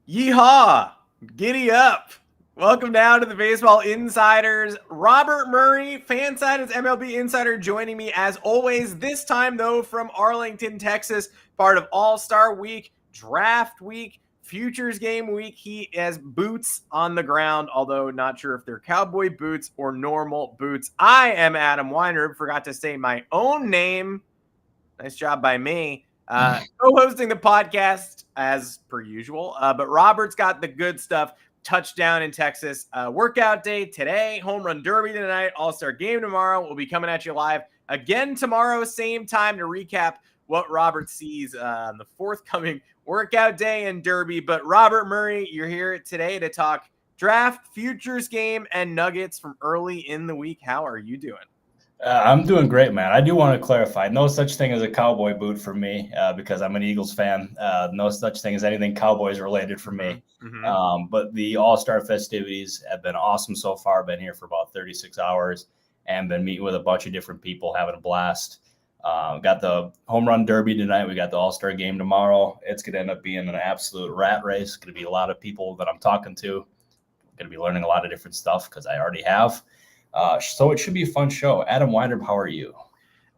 Yeehaw! Giddy up! Welcome down to the Baseball Insiders. Robert Murray, Fansided's MLB Insider, joining me as always. This time, though, from Arlington, Texas, part of All-Star Week, Draft Week, Futures Game Week. He has boots on the ground, although not sure if they're cowboy boots or normal boots. I am Adam Weinrib. Forgot to say my own name. Nice job by me. Co-hosting the podcast as per usual, but Robert's got the good stuff. Touchdown in Texas, workout day today, home run derby tonight, all-star game tomorrow. We'll be coming at you live again tomorrow, same time, to recap what Robert sees on the forthcoming workout day and derby. But Robert Murray, you're here today to talk draft, futures game, and nuggets from early in the week. How are you doing? I'm doing great, man. I do want to clarify, no such thing as a cowboy boot for me because I'm an Eagles fan. No such thing as anything Cowboys related for me. Mm-hmm. But the All-Star festivities have been awesome so far. Been here for about 36 hours and been meeting with a bunch of different people, having a blast. Got the home run derby tonight. We got the All-Star game tomorrow. It's going to end up being an absolute rat race. It's going to be a lot of people that I'm talking to. I'm going to be learning a lot of different stuff because I already have. So it should be a fun show. Adam Weinrib, how are you?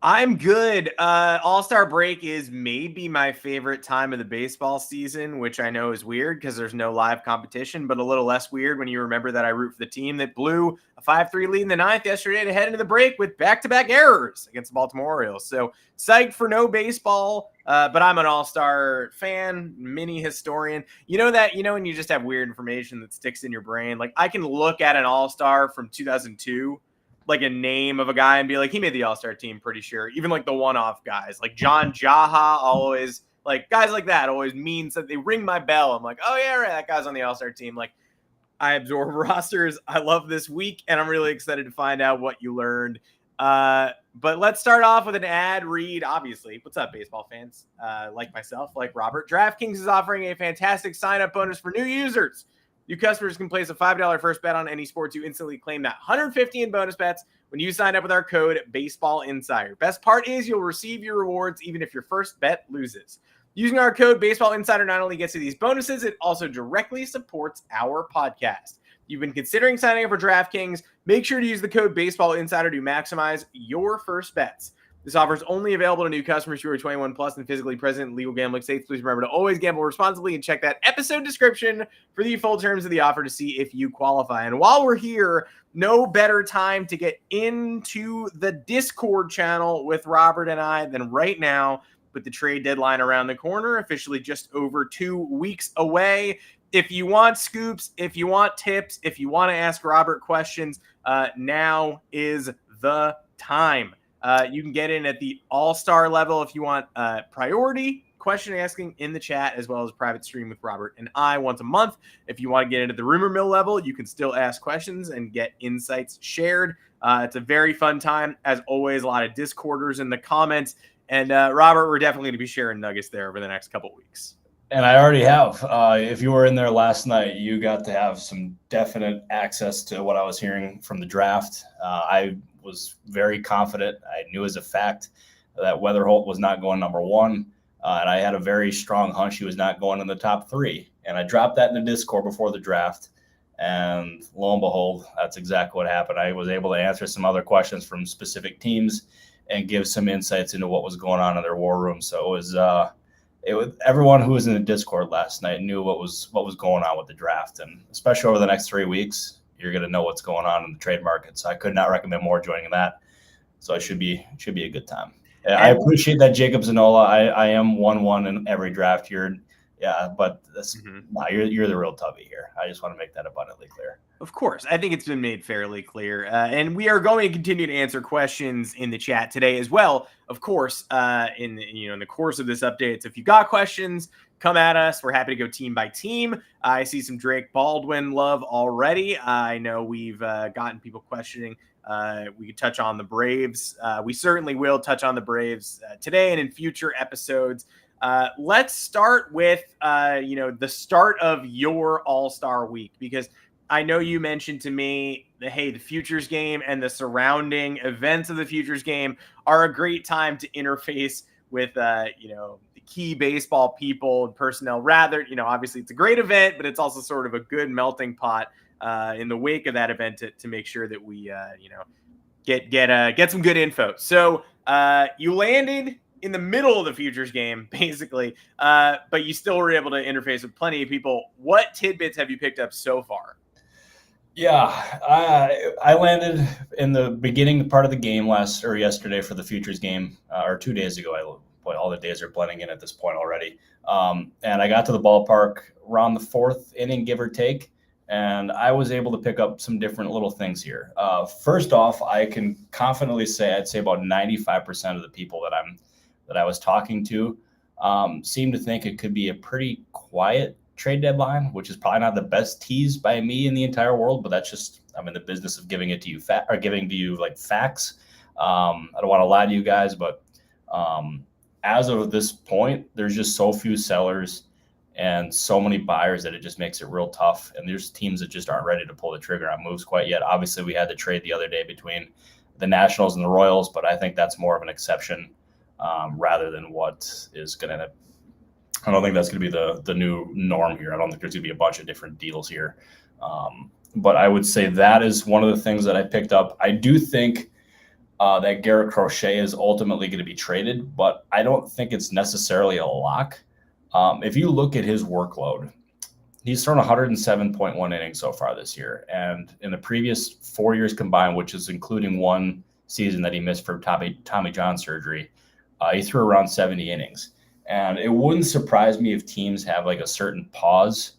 I'm good. All-Star break is maybe my favorite time of the baseball season, which I know is weird because there's no live competition, but a little less weird when you remember that I root for the team that blew a 5-3 lead in the ninth yesterday to head into the break with back-to-back errors against the Baltimore Orioles. So psyched for no baseball, but I'm an All-Star fan, mini historian. You know when you just have weird information that sticks in your brain? Like I can look at an All-Star from 2002, like a name of a guy, and be like, he made the All-Star team, pretty sure. Even like the one-off guys, like John Jaha, always, like guys like that always means that they ring my bell. I'm like, oh yeah, right, that guy's on the All-Star team. Like I absorb rosters. I love this week, and I'm really excited to find out what you learned. But let's start off with an ad read, obviously. What's up, baseball fans? Like myself, like Robert, DraftKings is offering a fantastic sign-up bonus for new users. New customers can place a $5 first bet on any sport to instantly claim that $150 in bonus bets when you sign up with our code Baseball Insider. Best part is you'll receive your rewards even if your first bet loses. Using our code Baseball Insider not only gets you these bonuses, it also directly supports our podcast. You've been considering signing up for DraftKings, make sure to use the code Baseball Insider to maximize your first bets. This offer is only available to new customers who are 21 plus and physically present in legal gambling states. Please remember to always gamble responsibly and check that episode description for the full terms of the offer to see if you qualify. And while we're here, no better time to get into the Discord channel with Robert and I than right now, with the trade deadline around the corner, officially just over 2 weeks away. If you want scoops, if you want tips, if you want to ask Robert questions, now is the time. You can get in at the all-star level if you want priority question asking in the chat, as well as private stream with Robert and I once a month. If you want to get into the rumor mill level, you can still ask questions and get insights shared. It's a very fun time. As always, a lot of Discorders in the comments. And Robert, we're definitely going to be sharing nuggets there over the next couple weeks. And I already have. If you were in there last night, you got to have some definite access to what I was hearing from the draft. I was very confident. I knew as a fact that Weatherholt was not going number one. And I had a very strong hunch he was not going in the top three. And I dropped that in the Discord before the draft. And lo and behold, that's exactly what happened. I was able to answer some other questions from specific teams and give some insights into what was going on in their war room. So it was everyone who was in the Discord last night knew what was going on with the draft. And especially over the next 3 weeks, you're going to know what's going on in the trade market. So I could not recommend more joining that. So it should be a good time. I appreciate that, Jacob Zanola. I am 1-1 in every draft here. Yeah, but you're the real Tubby here. I just want to make that abundantly clear. Of course. I think it's been made fairly clear. And we are going to continue to answer questions in the chat today as well. Of course, in the course of this update. So if you got questions, come at us. We're happy to go team by team. I see some Drake Baldwin love already. I know we've gotten people questioning. We could touch on the Braves. We certainly will touch on the Braves today and in future episodes. Let's start with, the start of your All-Star week, because I know you mentioned to me that, hey, the Futures game and the surrounding events of the Futures game are a great time to interface with, the key baseball people and personnel. Rather, obviously it's a great event, but it's also sort of a good melting pot in the wake of that event to make sure that we, get some good info. So you landed in the middle of the futures game, basically, but you still were able to interface with plenty of people. What tidbits have you picked up so far? Yeah, I landed in the beginning part of the game yesterday for the futures game, or 2 days ago. All the days are blending in at this point already. And I got to the ballpark around the fourth inning, give or take, and I was able to pick up some different little things here. First off, I can confidently say I'd say about 95% of the people that I was talking to seemed to think it could be a pretty quiet trade deadline, which is probably not the best tease by me in the entire world, but that's just, I'm in the business of giving it to you giving to you like facts. I don't want to lie to you guys, but as of this point, there's just so few sellers and so many buyers that it just makes it real tough. And there's teams that just aren't ready to pull the trigger on moves quite yet. Obviously, we had the trade the other day between the Nationals and the Royals, but I think that's more of an exception rather than what is going to. I don't think that's going to be the new norm here. I don't think there's going to be a bunch of different deals here. But I would say that is one of the things that I picked up. I do think that Garrett Crochet is ultimately going to be traded, but I don't think it's necessarily a lock. If you look at his workload, he's thrown 107.1 innings so far this year. And in the previous 4 years combined, which is including one season that he missed for Tommy John surgery, he threw around 70 innings. And it wouldn't surprise me if teams have like a certain pause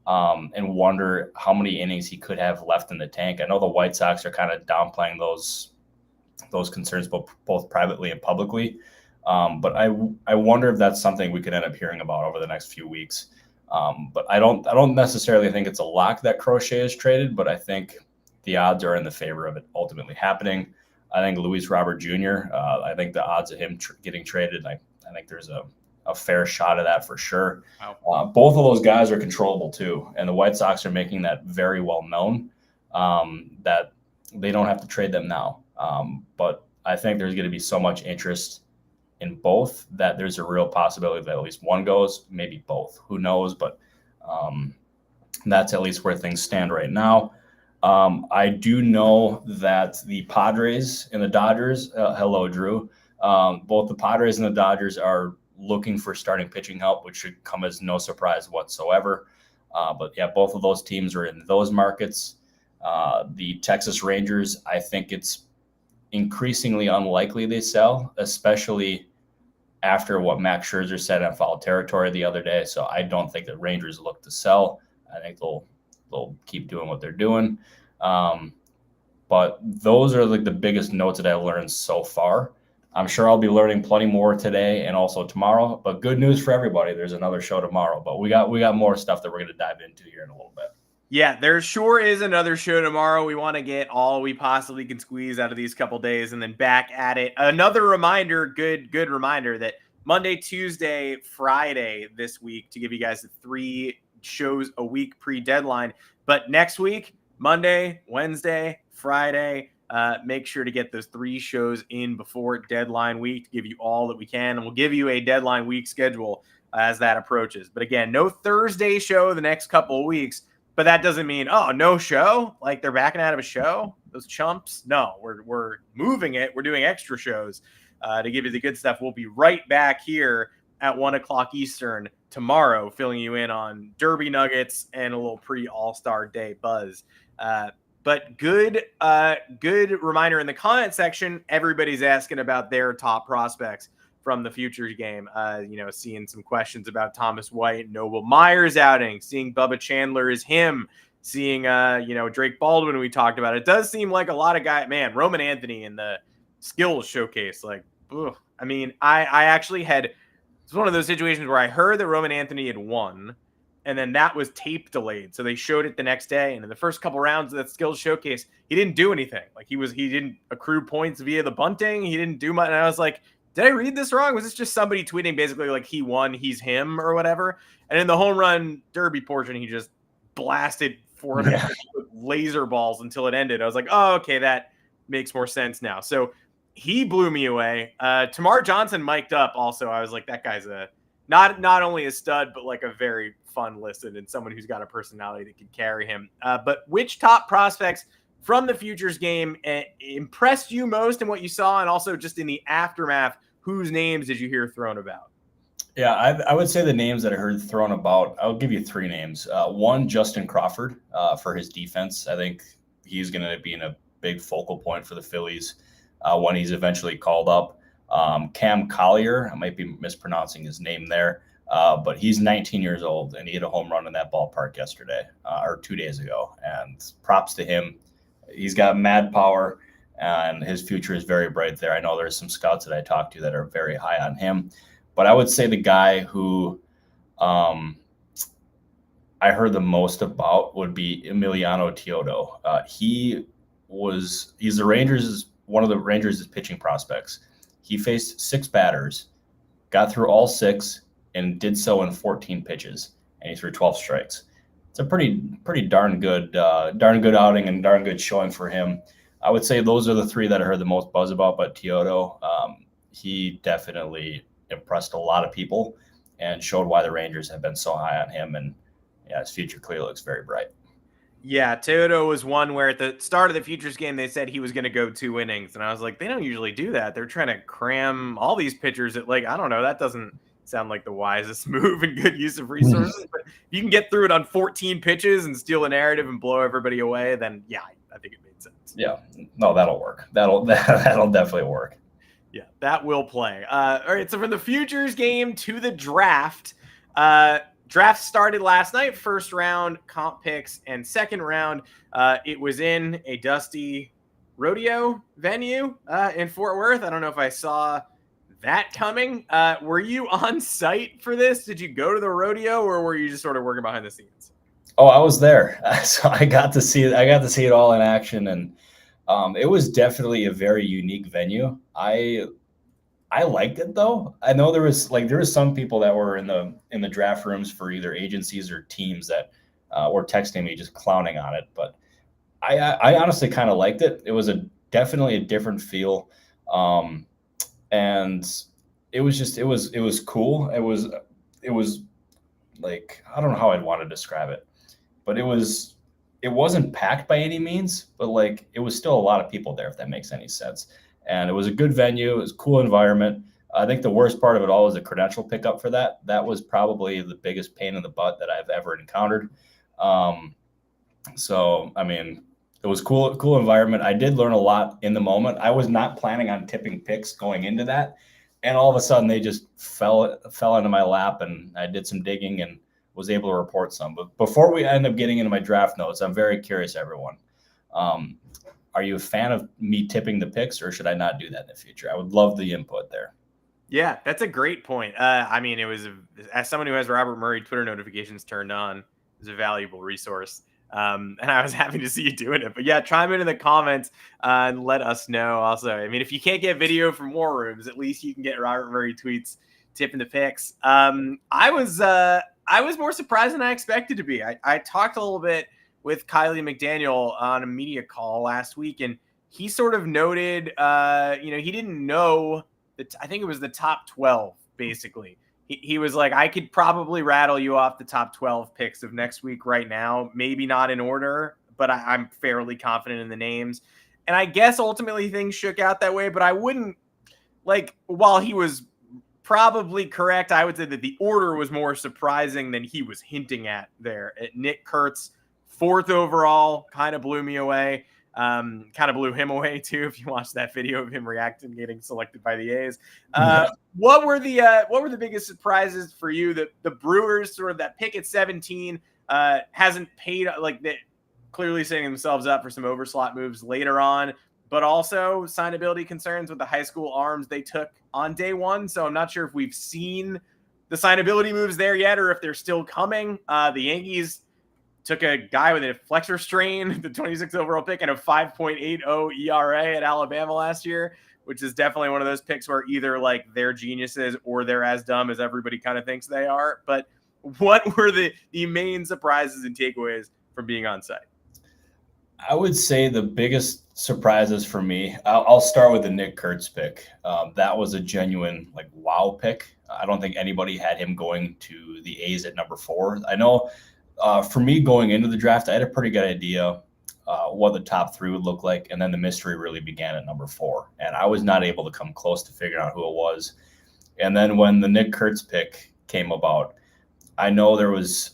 and wonder how many innings he could have left in the tank. I know the White Sox are kind of downplaying those concerns both privately and publicly. But I wonder if that's something we could end up hearing about over the next few weeks. But I don't necessarily think it's a lock that Crochet is traded, but I think the odds are in the favor of it ultimately happening. I think Luis Robert Jr., I think the odds of him getting traded, I think there's a fair shot of that for sure. Wow. Both of those guys are controllable too. And the White Sox are making that very well known that they don't have to trade them now. But I think there's going to be so much interest in both that there's a real possibility that at least one goes, maybe both. Who knows? But that's at least where things stand right now. I do know that the Padres and the Dodgers, hello, Drew, both the Padres and the Dodgers are looking for starting pitching help, which should come as no surprise whatsoever. But yeah, both of those teams are in those markets. The Texas Rangers, I think it's increasingly unlikely they sell, especially after what Max Scherzer said in foul territory the other day. So I don't think the Rangers look to sell. I think they'll keep doing what they're doing. But those are like the biggest notes that I've learned so far. I'm sure I'll be learning plenty more today and also tomorrow. But good news for everybody. There's another show tomorrow. But we got more stuff that we're going to dive into here in a little bit. Yeah, there sure is another show tomorrow. We want to get all we possibly can squeeze out of these couple days and then back at it. Another reminder, good reminder that Monday, Tuesday, Friday this week to give you guys the 3 shows a week pre-deadline. But next week, Monday, Wednesday, Friday, make sure to get those 3 shows in before deadline week to give you all that we can. And we'll give you a deadline week schedule as that approaches. But again, no Thursday show the next couple of weeks. But that doesn't mean, no show? Like they're backing out of a show? Those chumps? No, we're moving it. We're doing extra shows to give you the good stuff. We'll be right back here at 1 o'clock Eastern tomorrow, filling you in on Derby Nuggets and a little pre-All-Star Day buzz. But good reminder in the comment section, everybody's asking about their top prospects from the futures game. Seeing some questions about Thomas White, Noble Myers outing, seeing Bubba Chandler is him, seeing Drake Baldwin we talked about. It does seem like a lot of guys, man, Roman Anthony in the skills showcase. Like, ugh. I mean, I actually it's one of those situations where I heard that Roman Anthony had won, and then that was tape delayed. So they showed it the next day. And in the first couple rounds of that skills showcase, he didn't do anything. Like he didn't accrue points via the bunting. He didn't do much. And I was like, did I read this wrong? Was this just somebody tweeting basically like he won, he's him or whatever? And in the home run derby portion, he just blasted 400 laser balls until it ended. I was like, oh, okay, that makes more sense now. So he blew me away. Tamar Johnson mic'd up also. I was like, that guy's a not only a stud, but like a very fun listen and someone who's got a personality that can carry him. But which top prospects from the futures game impressed you most in what you saw, and also just in the aftermath, whose names did you hear thrown about? Yeah, I would say the names that I heard thrown about, I'll give you three names. One, Justin Crawford, for his defense. I think he's going to be in a big focal point for the Phillies when he's eventually called up. Cam Collier, I might be mispronouncing his name there, but he's 19 years old, and he hit a home run in that ballpark yesterday or 2 days ago. And props to him. He's got mad power, and his future is very bright there. I know there's some scouts that I talked to that are very high on him. But I would say the guy who I heard the most about would be Emiliano Teodo. He's the Rangers, one of the Rangers' pitching prospects. He faced 6 batters, got through all 6, and did so in 14 pitches, and he threw 12 strikes. It's a pretty darn good outing and darn good showing for him. I would say those are the 3 that I heard the most buzz about. But Teodo, he definitely impressed a lot of people and showed why the Rangers have been so high on him. And yeah, his future clearly looks very bright. Yeah, Teodo was one where at the start of the futures game, they said he was going to go 2 innings. And I was like, they don't usually do that. They're trying to cram all these pitchers at, like, I don't know. That doesn't sound like the wisest move and good use of resources. But if you can get through it on 14 pitches and steal the narrative and blow everybody away, then yeah, I think it made sense. Yeah, no, that'll work. That'll definitely work. Yeah, that will play. All right, so from the futures game to the draft, draft started last night, first round comp picks, and second round, it was in a dusty rodeo venue in Fort Worth. I don't know if I saw that coming. Were you on site for this? Did you go to the rodeo, or were you just sort of working behind the scenes? Oh, I was there, so I got to see it all in action, and it was definitely a very unique venue. I liked it though. I know there was some people that were in the draft rooms for either agencies or teams that were texting me just clowning on it, but I honestly kind of liked it. It was definitely a different feel, and it was cool. It was like, I don't know how I'd want to describe it, but it wasn't packed by any means, but like it was still a lot of people there, if that makes any sense. And it was a good venue. It was a cool environment. I think the worst part of it all was the credential pickup for that. That was probably the biggest pain in the butt that I've ever encountered. So, I mean, it was cool environment. I did learn a lot in the moment. I was not planning on tipping picks going into that. And all of a sudden they just fell into my lap, and I did some digging and was able to report some. But before we end up getting into my draft notes, I'm very curious, everyone. Are you a fan of me tipping the picks, or should I not do that in the future? I would love the input there. Yeah, that's a great point. I mean, it was as someone who has Robert Murray Twitter notifications turned on, it was a valuable resource. And I was happy to see you doing it. But yeah, chime in the comments and let us know. Also, I mean, if you can't get video from War Rooms, at least you can get Robert Murray tweets tipping the picks. I was more surprised than I expected to be. I talked a little bit with Kylie McDaniel on a media call last week, and he sort of noted, he didn't know that. I think it was the top 12, basically. He was like, I could probably rattle you off the top 12 picks of next week right now. Maybe not in order, but I'm fairly confident in the names. And I guess ultimately things shook out that way, but I wouldn't, while he was probably correct, I would say that the order was more surprising than he was hinting at there. Nick Kurtz, 4th overall, kind of blew me away. Kind of blew him away too. If you watch that video of him reacting, getting selected by the A's. What were the biggest surprises for you? That the Brewers, sort of that pick at 17, hasn't paid, they clearly setting themselves up for some overslot moves later on, but also signability concerns with the high school arms they took on day one. So I'm not sure if we've seen the signability moves there yet, or if they're still coming. The Yankees took a guy with a flexor strain, the 26th overall pick, and a 5.80 ERA at Alabama last year, which is definitely one of those picks where either they're geniuses or they're as dumb as everybody kind of thinks they are. But what were the main surprises and takeaways from being on site? I would say the biggest surprises for me, I'll start with the Nick Kurtz pick. That was a genuine wow pick. I don't think anybody had him going to the A's at number 4. I know for me going into the draft, I had a pretty good idea what the top 3 would look like, and then the mystery really began at number 4, and I was not able to come close to figuring out who it was. And then when the Nick Kurtz pick came about, I know there was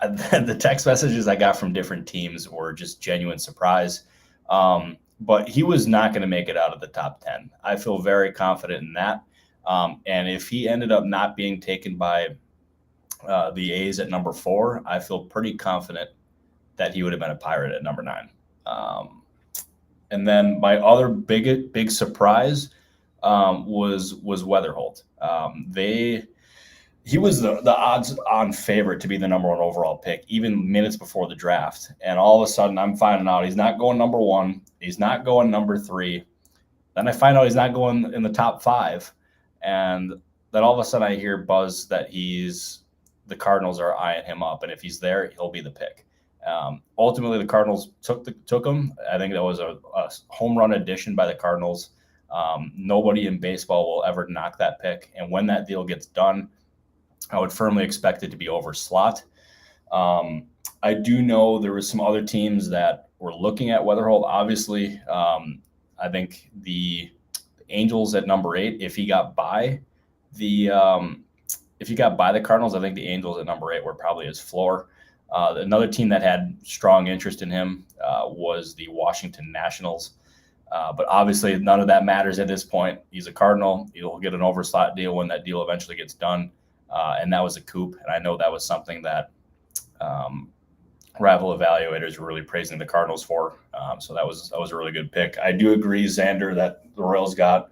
the text messages I got from different teams were just genuine surprise. But he was not going to make it out of the top 10. I feel very confident in that. And if he ended up not being taken by the A's at number 4, I feel pretty confident that he would have been a Pirate at number 9. And then my other big surprise was Weatherholt. He was the odds-on favorite to be the number 1 overall pick, even minutes before the draft. And all of a sudden, I'm finding out he's not going number 1. He's not going number 3. Then I find out he's not going in the top 5. And then all of a sudden, I hear buzz that the Cardinals are eyeing him up. And if he's there, he'll be the pick. Ultimately, the Cardinals took him. I think that was a home run addition by the Cardinals. Nobody in baseball will ever knock that pick. And when that deal gets done, I would firmly expect it to be over slot. I do know there was some other teams that were looking at Weatherholt. Obviously, I think the Angels at number 8. If he got by the Cardinals, I think the Angels at number 8 were probably his floor. Another team that had strong interest in him was the Washington Nationals. But obviously, none of that matters at this point. He's a Cardinal. He'll get an overslot deal when that deal eventually gets done. And that was a coup. And I know that was something that rival evaluators were really praising the Cardinals for. So that was a really good pick. I do agree, Xander, that the Royals got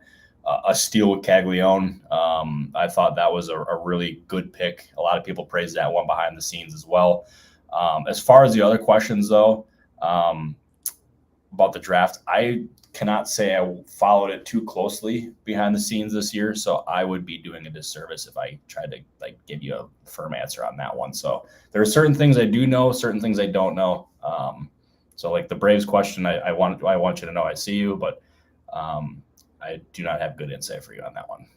a steal with Caglione. I thought that was a really good pick. A lot of people praised that one behind the scenes as well. As far as the other questions, though, about the draft, I cannot say I followed it too closely behind the scenes this year, so I would be doing a disservice if I tried to give you a firm answer on that one. So there are certain things I do know, certain things I don't know. So the Braves question, I want you to know I see you, but I do not have good insight for you on that one.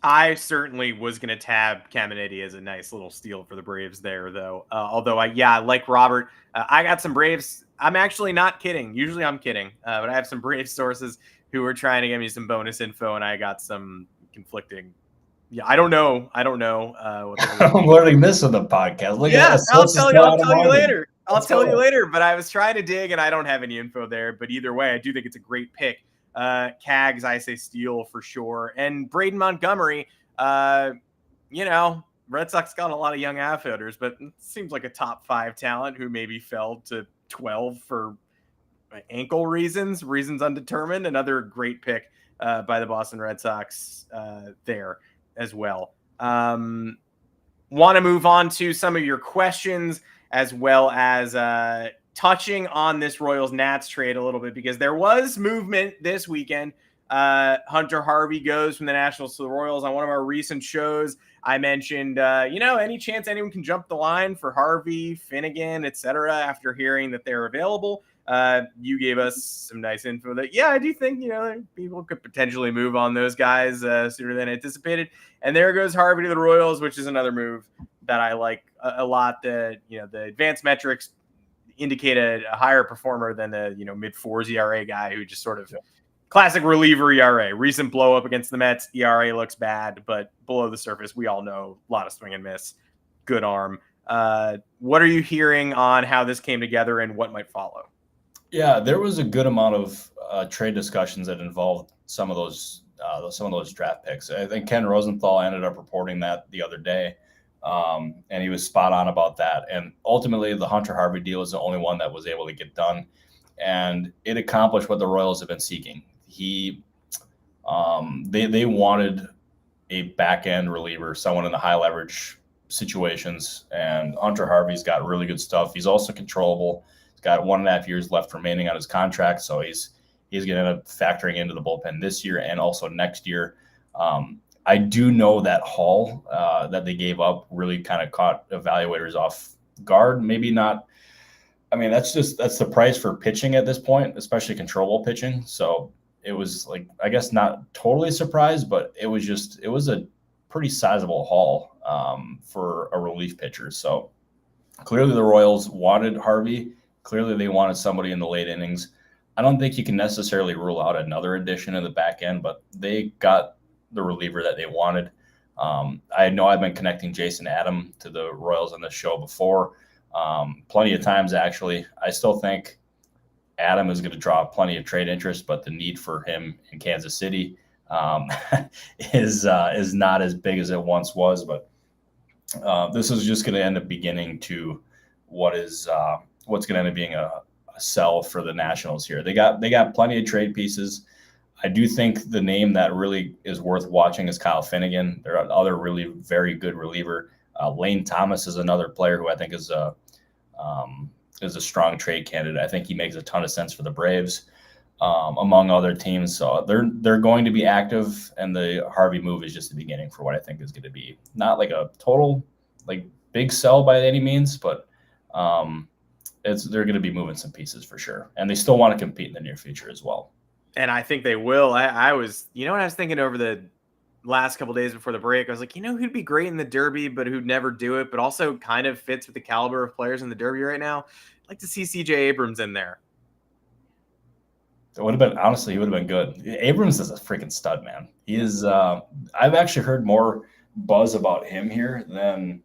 I certainly was going to tab Caminiti as a nice little steal for the Braves there, though. Although like Robert, I got some Braves. I'm actually not kidding. Usually I'm kidding, but I have some Braves sources who are trying to give me some bonus info, and I got some conflicting. Yeah, I don't know. What I'm learning this on the podcast. Look at this. I'll tell you later. I'll tell you later. But I was trying to dig, and I don't have any info there. But either way, I do think it's a great pick. Cags, I say steal for sure. And Braden Montgomery, Red Sox got a lot of young outfielders, but it seems like a top 5 talent who maybe fell to 12 for ankle reasons undetermined. Another great pick by the Boston Red Sox there as well. Want to move on to some of your questions as well as touching on this Royals-Nats trade a little bit, because there was movement this weekend. Hunter Harvey goes from the Nationals to the Royals. On one of our recent shows, I mentioned, any chance anyone can jump the line for Harvey, Finnegan, etc. after hearing that they're available. You gave us some nice info that, I do think, people could potentially move on those guys sooner than anticipated. And there goes Harvey to the Royals, which is another move that I like a lot. The advanced metrics indicate a higher performer than the mid-4s ERA guy who just sort of classic reliever ERA. Recent blow up against the Mets, ERA looks bad, but below the surface, we all know a lot of swing and miss. Good arm. What are you hearing on how this came together and what might follow? Yeah, there was a good amount of trade discussions that involved some of those draft picks. I think Ken Rosenthal ended up reporting that the other day. And he was spot on about that. And ultimately, the Hunter Harvey deal is the only one that was able to get done. And it accomplished what the Royals have been seeking. They wanted a back-end reliever, someone in the high leverage situations. And Hunter Harvey's got really good stuff. He's also controllable. He's got 1.5 years left remaining on his contract. So he's going to end up factoring into the bullpen this year and also next year. I do know that haul that they gave up really kind of caught evaluators off guard. Maybe not I mean, that's the price for pitching at this point, especially controllable pitching. So it was like, I guess not totally surprised, but it was a pretty sizable haul for a relief pitcher. So clearly the Royals wanted Harvey. Clearly they wanted somebody in the late innings. I don't think you can necessarily rule out another addition in the back end, but they got the reliever that they wanted. I know I've been connecting Jason Adam to the Royals on this show before. Plenty of times, actually. I still think Adam is going to draw plenty of trade interest, but the need for him in Kansas City is not as big as it once was. But this is just going to end up beginning to what's going to end up being a sell for the Nationals here. They got plenty of trade pieces. I do think the name that really is worth watching is Kyle Finnegan. They're another really very good reliever. Lane Thomas is another player who I think is a strong trade candidate. I think he makes a ton of sense for the Braves, among other teams. So they're going to be active, and the Harvey move is just the beginning for what I think is going to be not like a total like big sell by any means, but they're going to be moving some pieces for sure, and they still want to compete in the near future as well. And I think they will. I was, what I was thinking over the last couple of days before the break, I was like, who'd be great in the Derby, but who'd never do it, but also kind of fits with the caliber of players in the Derby right now. I'd like to see CJ Abrams in there. It would have been, honestly, he would have been good. Abrams is a freaking stud, man. He is, I've actually heard more buzz about him here than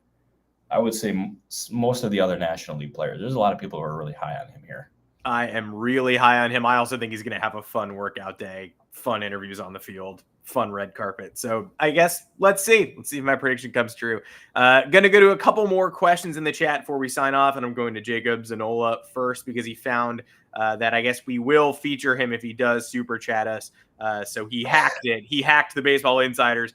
I would say most of the other National League players. There's a lot of people who are really high on him here. I am really high on him. I also think he's going to have a fun workout day, fun interviews on the field, fun red carpet. So I guess let's see. Let's see if my prediction comes true. Going to go to a couple more questions in the chat before we sign off, and I'm going to Jacob Zanola first because he found that I guess we will feature him if he does super chat us. So he hacked it. He hacked the Baseball Insiders.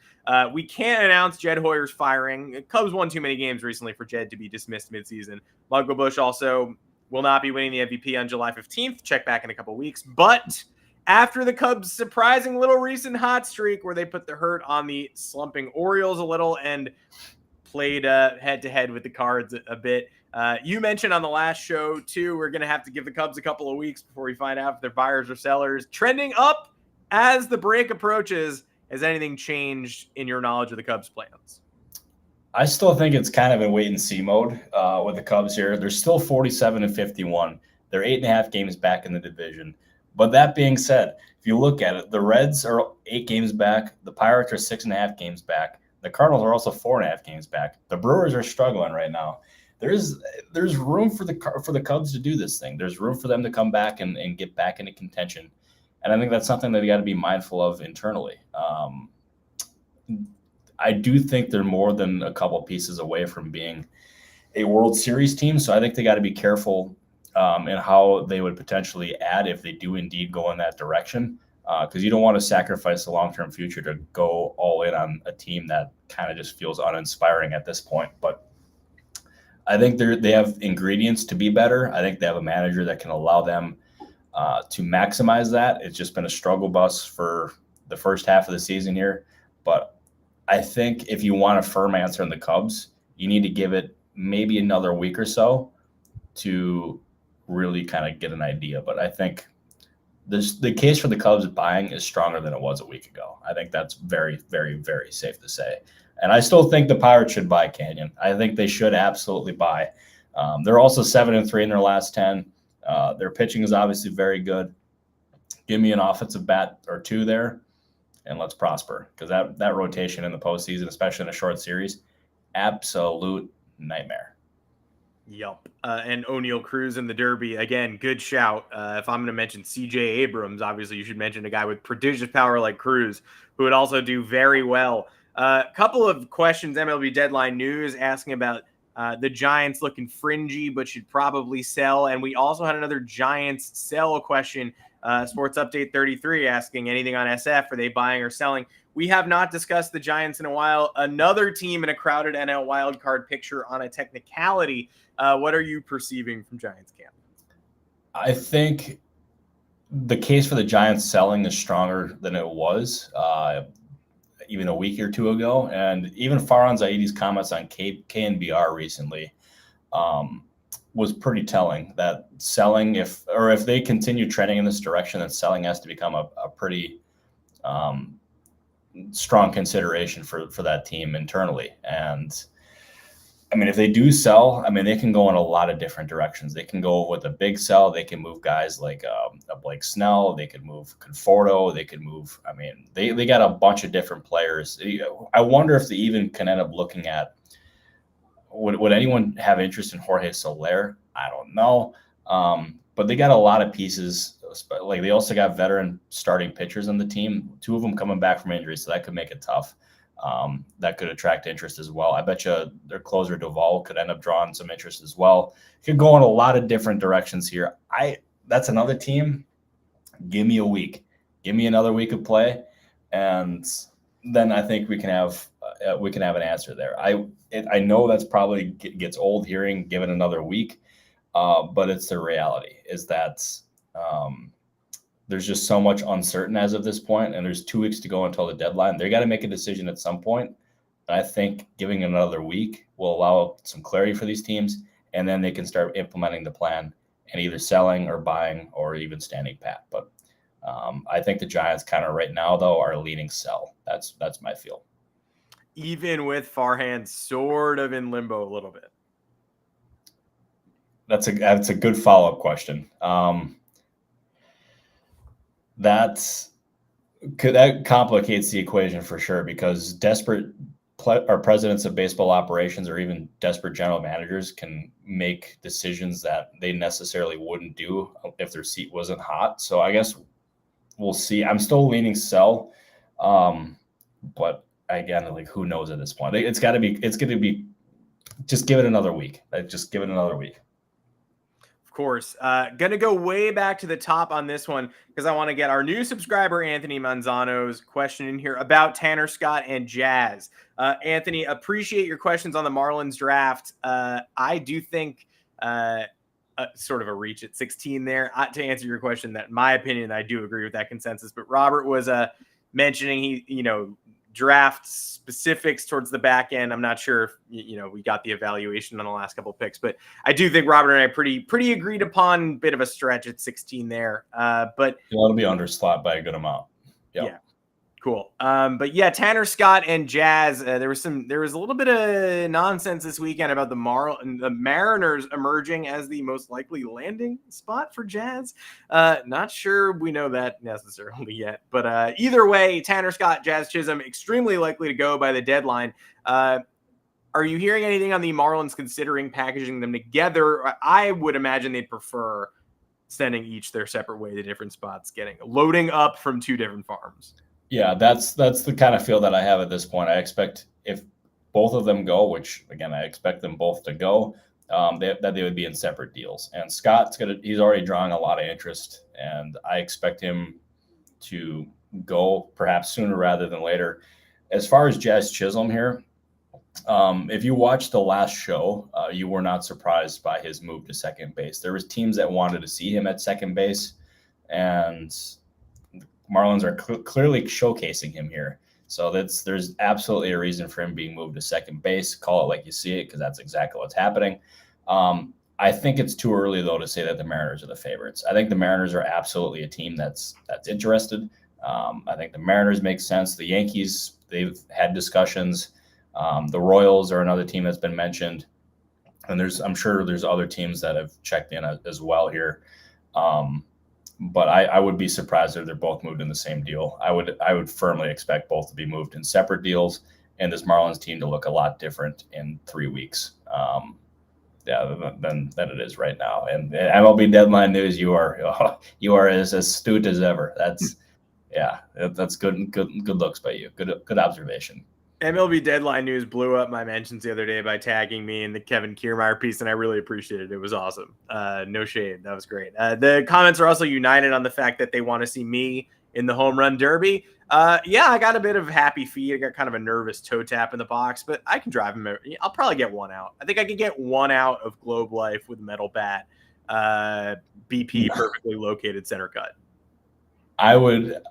We can't announce Jed Hoyer's firing. Cubs won too many games recently for Jed to be dismissed midseason. Muggle Bush also will not be winning the MVP on July 15th. Check back in a couple weeks. But after the Cubs' surprising little recent hot streak where they put the hurt on the slumping Orioles a little and played head-to-head with the Cards a bit, you mentioned on the last show, too, we're going to have to give the Cubs a couple of weeks before we find out if they're buyers or sellers. Trending up as the break approaches. Has anything changed in your knowledge of the Cubs' plans? I still think it's kind of in wait-and-see mode with the Cubs here. They're still 47-51. They're 8.5 games back in the division. But that being said, if you look at it, the Reds are 8 games back. The Pirates are 6.5 games back. The Cardinals are also 4.5 games back. The Brewers are struggling right now. There's room for the Cubs to do this thing. There's room for them to come back and get back into contention. And I think that's something that they got to be mindful of internally. I do think they're more than a couple pieces away from being a World Series team. So I think they got to be careful in how they would potentially add if they do indeed go in that direction. Because you don't want to sacrifice the long-term future to go all in on a team that kind of just feels uninspiring at this point. But I think they have ingredients to be better. I think they have a manager that can allow them to maximize that. It's just been a struggle bus for the first half of the season here. But I think if you want a firm answer in the Cubs, you need to give it maybe another week or so to really kind of get an idea. But I think the case for the Cubs buying is stronger than it was a week ago. I think that's very, very, very safe to say. And I still think the Pirates should buy Canyon. I think they should absolutely buy. They're also 7-3 in their last 10. Their pitching is obviously very good. Give me an offensive bat or two there, and let's prosper, because that rotation in the postseason, especially in a short series, absolute nightmare. Yup. And O'Neal Cruz in the Derby, again, good shout. If I'm going to mention CJ Abrams, obviously you should mention a guy with prodigious power like Cruz, who would also do very well. A couple of questions, MLB Deadline News, asking about the Giants looking fringy, but should probably sell. And we also had another Giants sell question. Sports Update 33 asking anything on SF. Are they buying or selling? We have not discussed the Giants in a while. Another team in a crowded NL wildcard picture on a technicality. What are you perceiving from Giants camp? I think the case for the Giants selling is stronger than it was even a week or two ago. And even Farhan Zaidi's comments on KNBR recently was pretty telling that selling, if they continue trending in this direction, then selling has to become a pretty strong consideration for that team internally. And I mean, if they do sell, I mean, they can go in a lot of different directions. They can go with a big sell. They can move guys like a Blake Snell. They could move Conforto. They could move. I mean, they got a bunch of different players. I wonder if they even can end up looking at. Would anyone have interest in Jorge Soler? I don't know. But they got a lot of pieces. Like they also got veteran starting pitchers on the team. 2 of them coming back from injury, so that could make it tough. That could attract interest as well. I bet you their closer Duvall could end up drawing some interest as well. Could go in a lot of different directions here. That's another team. Give me a week. Give me another week of play, and then I think we can have an answer there. I know that's probably gets old hearing given another week, but it's the reality is that there's just so much uncertain as of this point, and there's 2 weeks to go until the deadline. They got to make a decision at some point. And I think giving another week will allow some clarity for these teams, and then they can start implementing the plan and either selling or buying or even standing pat. But I think the Giants kind of right now, though, are leaning sell. That's my feel. Even with Farhan sort of in limbo a little bit. That's a good follow-up question. That complicates the equation for sure, because desperate presidents of baseball operations or even desperate general managers can make decisions that they necessarily wouldn't do if their seat wasn't hot. So I guess we'll see. I'm still leaning sell, but again, like who knows at this point? It's going to be. Just give it another week. Just give it another week. Of course. Gonna go way back to the top on this one because I want to get our new subscriber, Anthony Manzano's question in here about Tanner Scott and Jazz. Anthony, appreciate your questions on the Marlins draft. I do think sort of a reach at 16 there. To answer your question, that in my opinion, I do agree with that consensus. But Robert was mentioning draft specifics towards the back end. I'm not sure if, we got the evaluation on the last couple of picks, but I do think Robert and I pretty agreed upon. Bit of a stretch at 16 there. But it'll be underslot by a good amount. Yep. Yeah. Cool. But yeah, Tanner Scott and Jazz, there was a little bit of nonsense this weekend about the Mariners emerging as the most likely landing spot for Jazz. Not sure we know that necessarily yet, but either way, Tanner Scott, Jazz Chisholm, extremely likely to go by the deadline. Are you hearing anything on the Marlins considering packaging them together? I would imagine they'd prefer sending each their separate way to different spots, loading up from 2 different farms. Yeah, that's the kind of feel that I have at this point. I expect if both of them go, which again I expect them both to go, that they would be in separate deals. And Scott's he's already drawing a lot of interest, and I expect him to go perhaps sooner rather than later. As far as Jazz Chisholm here, if you watched the last show, you were not surprised by his move to second base. There was teams that wanted to see him at second base, and Marlins are clearly showcasing him here. So there's absolutely a reason for him being moved to second base. Call it like you see it, because that's exactly what's happening. I think it's too early, though, to say that the Mariners are the favorites. I think the Mariners are absolutely a team that's interested. I think the Mariners make sense. The Yankees, they've had discussions. The Royals are another team that's been mentioned. And I'm sure there's other teams that have checked in as well here. But I would be surprised if they're both moved in the same deal. I would firmly expect both to be moved in separate deals, and this Marlins team to look a lot different in 3 weeks. Than it is right now. And MLB deadline news, you are as astute as ever. That's good looks by you. Good observation. MLB deadline news blew up my mentions the other day by tagging me in the Kevin Kiermaier piece, and I really appreciated it. It was awesome. No shade. That was great. The comments are also united on the fact that they want to see me in the home run derby. I got a bit of happy feet. I got kind of a nervous toe tap in the box, but I can drive him. I'll probably get one out. I think I could get one out of Globe Life with metal bat. BP perfectly located center cut. I would.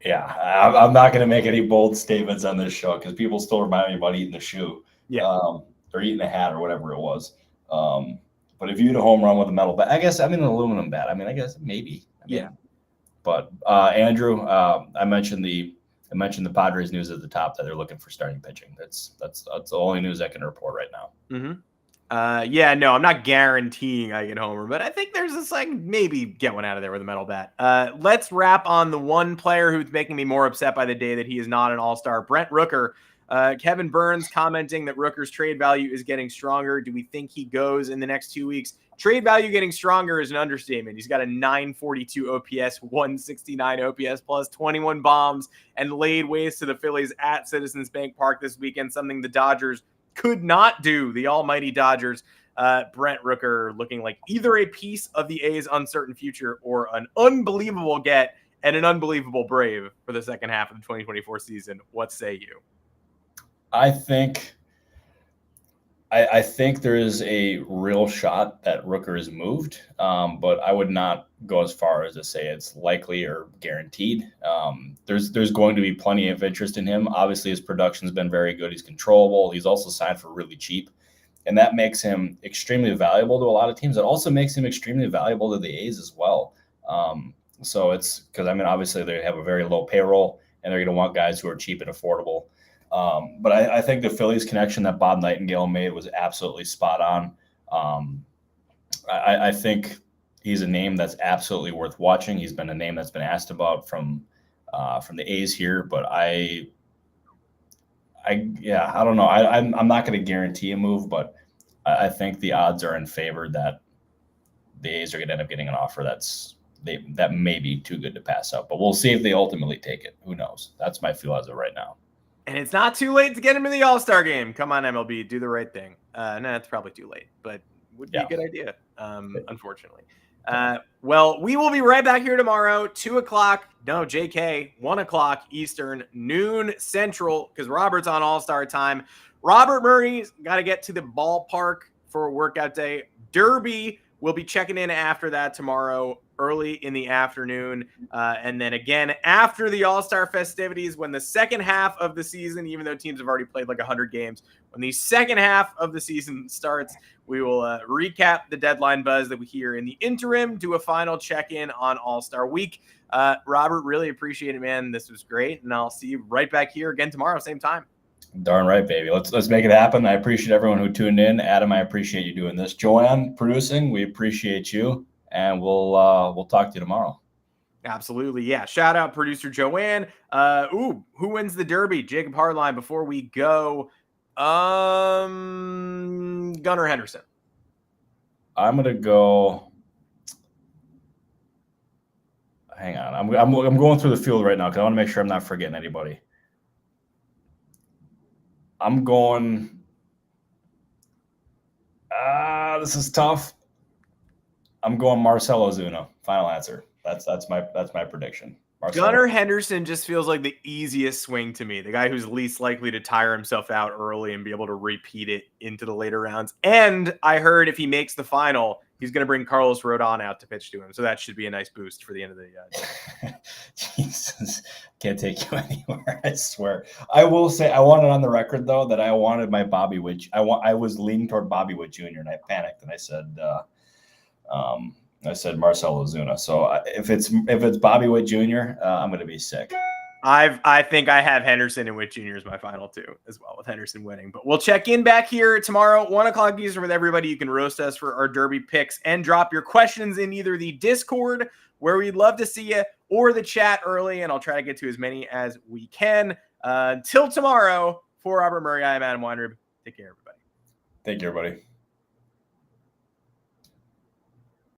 Yeah, I'm not going to make any bold statements on this show because people still remind me about eating the shoe, or eating the hat or whatever it was. But if you hit a home run with a metal bat, an aluminum bat. I guess maybe. Yeah. But Andrew, I mentioned the Padres news at the top that they're looking for starting pitching. That's the only news I can report right now. Mm-hmm. No, I'm not guaranteeing I get homer, but I think there's this maybe get one out of there with a metal bat. Let's wrap on the one player who's making me more upset by the day that he is not an all-star, Brent Rooker. Kevin Burns commenting that Rooker's trade value is getting stronger. Do we think he goes in the next 2 weeks? Trade value getting stronger is an understatement. He's got a 942 OPS, 169 OPS plus, 21 bombs, and laid waste to the Phillies at Citizens Bank Park this weekend, something the Dodgers could not do. The almighty Dodgers. Brent Rooker looking like either a piece of the A's uncertain future or an unbelievable get and an unbelievable Brave for the second half of the 2024 season. What say you? I think there is a real shot that Rooker is moved, but I would not go as far as to say it's likely or guaranteed. There's going to be plenty of interest in him. Obviously, his production's been very good. He's controllable. He's also signed for really cheap, and that makes him extremely valuable to a lot of teams. It also makes him extremely valuable to the A's as well. So it's because, obviously they have a very low payroll, and they're going to want guys who are cheap and affordable. But I think the Phillies connection that Bob Nightingale made was absolutely spot on. I think he's a name that's absolutely worth watching. He's been a name that's been asked about from the A's here, but I don't know. I'm not going to guarantee a move, but I think the odds are in favor that the A's are going to end up getting an offer that may be too good to pass up. But we'll see if they ultimately take it. Who knows? That's my feel as of right now. And it's not too late to get him in the All-Star game. Come on, MLB, do the right thing. No, it's probably too late, but would be a good idea, unfortunately. Well, we will be right back here tomorrow, 2 o'clock. No, JK, 1 o'clock Eastern, noon Central, because Robert's on All-Star time. Robert Murray's got to get to the ballpark for a workout day. Derby will be checking in after that tomorrow, early in the afternoon. And then again, after the All-Star festivities, when the second half of the season, even though teams have already played like 100 games, when the second half of the season starts, we will recap the deadline buzz that we hear in the interim, do a final check-in on All-Star week. Robert, really appreciate it, man. This was great. And I'll see you right back here again tomorrow, same time. Darn right, baby. Let's make it happen. I appreciate everyone who tuned in. Adam, I appreciate you doing this. Joanne, producing, we appreciate you. And we'll talk to you tomorrow. Absolutely. Yeah. Shout out producer Joanne. Who wins the Derby? Jacob Hardline. Before we go, Gunnar Henderson. I'm going to go. Hang on. I'm going through the field right now because I want to make sure I'm not forgetting anybody. I'm going. This is tough. I'm going Marcell Ozuna. Final answer. That's my prediction. Gunnar Henderson just feels like the easiest swing to me. The guy who's least likely to tire himself out early and be able to repeat it into the later rounds. And I heard if he makes the final, he's going to bring Carlos Rodon out to pitch to him. So that should be a nice boost for the end of the day. Jesus, can't take you anywhere. I swear. I will say I want it on the record though that I wanted my Bobby Witt. I was leaning toward Bobby Witt Jr. and I panicked and I said Marcell Ozuna. So if it's Bobby Witt Jr., I'm going to be sick. I think I have Henderson and Witt Jr. as my final two as well, with Henderson winning. But we'll check in back here tomorrow, 1 o'clock Eastern with everybody. You can roast us for our Derby picks and drop your questions in either the Discord, where we'd love to see you, or the chat early, and I'll try to get to as many as we can. Until tomorrow, for Robert Murray, I am Adam Weinrib. Take care, everybody. Thank you, everybody.